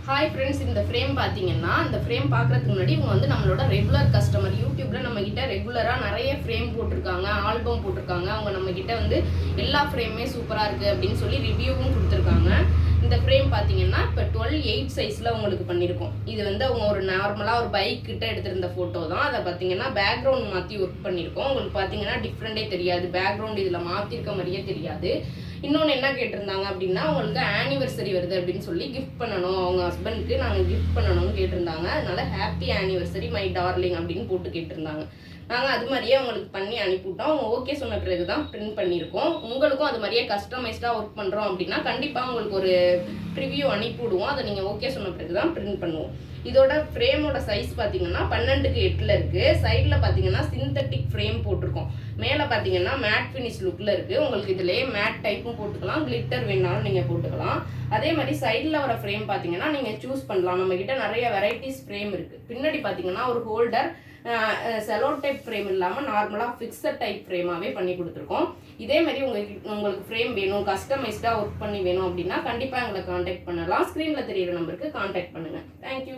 Hi friends, இந்த frame பார்த்தீங்கன்னா இந்த ஃப்ரேம் பார்க்குறதுக்கு முன்னாடி இவங்க வந்து நம்மளோட ரெகுலர் கஸ்டமர். யூடியூப்பில் நம்மக்கிட்ட ரெகுலராக நிறைய ஃப்ரேம் போட்டிருக்காங்க, ஆல்பம் போட்டிருக்காங்க. அவங்க நம்மக்கிட்ட வந்து எல்லா ஃப்ரேமே சூப்பராக இருக்குது அப்படின்னு சொல்லி ரிவ்யூவும் கொடுத்துருக்காங்க. இந்த ஃப்ரேம் பார்த்தீங்கன்னா இப்போ 12:8 சைஸில் உங்களுக்கு பண்ணியிருக்கோம். இது வந்து அவங்க ஒரு நார்மலாக ஒரு பைக் கிட்ட எடுத்திருந்த ஃபோட்டோ தான். அதை பார்த்தீங்கன்னா பேக்ரவுண்ட் மாற்றி ஒர்க் பண்ணியிருக்கோம். உங்களுக்கு பார்த்தீங்கன்னா டிஃப்ரெண்ட்டே தெரியாது, பேக்ரவுண்ட் இதில் மாற்றிருக்க மாதிரியே தெரியாது. இன்னொன்று என்ன கேட்டிருந்தாங்க அப்படின்னா, அவங்களுக்கு ஆனிவர்சரி வருது அப்படின்னு சொல்லி கிஃப்ட் பண்ணணும், அவங்க ஹஸ்பண்டுக்கு நாங்கள் கிஃப்ட் பண்ணணும்னு கேட்டிருந்தாங்க. அதனால ஹாப்பி ஆனிவர்சரி மை டார்லிங் அப்படின்னு போட்டு கேட்டிருந்தாங்க. நாங்கள் அது மாதிரியே அவங்களுக்கு பண்ணி அனுப்பிவிட்டோம். அவங்க ஓகே சொன்ன பிறகு தான் பிரிண்ட் பண்ணியிருக்கோம். உங்களுக்கும் அது மாதிரியே கஸ்டமைஸ்டாக ஒர்க் பண்ணுறோம் அப்படின்னா கண்டிப்பாக உங்களுக்கு ஒரு ப்ரிவ்யூ அனுப்பிவிடுவோம். அதை நீங்கள் ஓகே சொன்ன பிறகு தான் பிரிண்ட் பண்ணுவோம். இதோட ஃப்ரேமோட சைஸ் பார்த்தீங்கன்னா 12:8 இருக்குது. சைடில் பார்த்தீங்கன்னா சிந்தட்டிக் ஃப்ரேம் போட்டிருக்கோம். மேலே பார்த்தீங்கன்னா மேட் ஃபினிஷ் லுக்கில் இருக்குது. உங்களுக்கு இதிலே மேட் டைப்பும் போட்டுக்கலாம், கிளிட்டர் வேணாலும் நீங்கள் போட்டுக்கலாம். அதே மாதிரி சைடில் வர ஃப்ரேம் பார்த்தீங்கன்னா நீங்கள் சூஸ் பண்ணலாம். நம்மக்கிட்ட நிறைய வெரைட்டிஸ் ஃப்ரேம் இருக்குது. பின்னாடி பார்த்தீங்கன்னா ஒரு ஹோல்டர் செலோ டைப் ஃப்ரேம் இல்லாமல் நார்மலாக ஃபிக்ஸட் டைப் ஃப்ரேமாகவே பண்ணி கொடுத்துருக்கோம். இதே மாதிரி உங்களுக்கு ஃப்ரேம் வேணும், கஸ்டமைஸ்டாக ஒர்க் பண்ணி வேணும் அப்படின்னா கண்டிப்பாக எங்களை காண்டாக்ட் பண்ணலாம். ஸ்க்ரீனில் தெரியிற நம்பருக்கு காண்டாக்ட் பண்ணுங்கள். தேங்க்யூ.